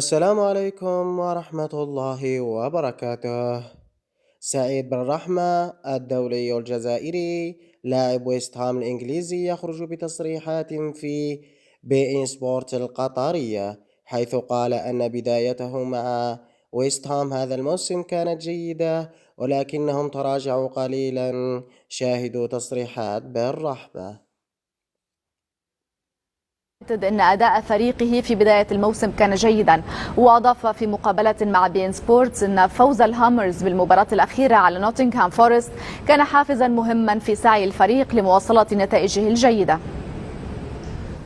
السلام عليكم ورحمة الله وبركاته. سعيد بن رحمة الدولي الجزائري لاعب ويست هام الإنجليزي يخرج بتصريحات في بي إن سبورت القطرية، حيث قال أن بدايته مع ويست هام هذا الموسم كانت جيدة ولكنهم تراجعوا قليلا. شاهدوا تصريحات بن رحمة. أن أداء فريقه في بداية الموسم كان جيدا، وأضاف في مقابلة مع بي إن سبورتس أن فوز الهامرز بالمباراة الأخيرة على نوتنغهام فورست كان حافزا مهما في سعي الفريق لمواصلة نتائجه الجيدة.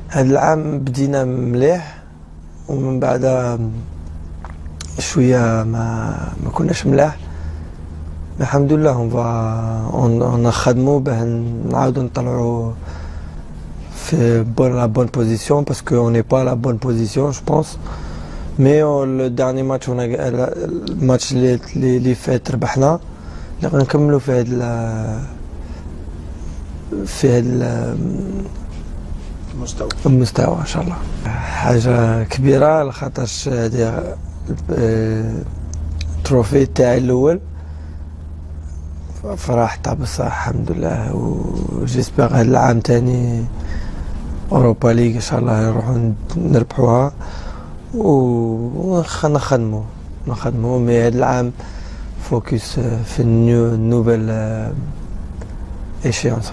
هذا العام بدينا مليح ومن بعد شوية ما كناش ملاح. الحمد لله اون نخدمو باه نعاودو نطلعو في لا بون بوزيسيون باسكو اون ني با لا بون بوزيسيون جو بونس. مي لو داني ماتش الماتش اللي فات ربحنا، نقدر نكملو في هذا المستوى ان شاء الله. حاجه كبيره لخاطرش هذه التروفي تاعي الاول، فرحت بصح الحمد لله. وجيسبر هذا العام تاني اوروبا ليغ ان شاء الله نروحو نربحوها ونخدمو. مي هذا العام فوكس في النوفيل ايشيونس.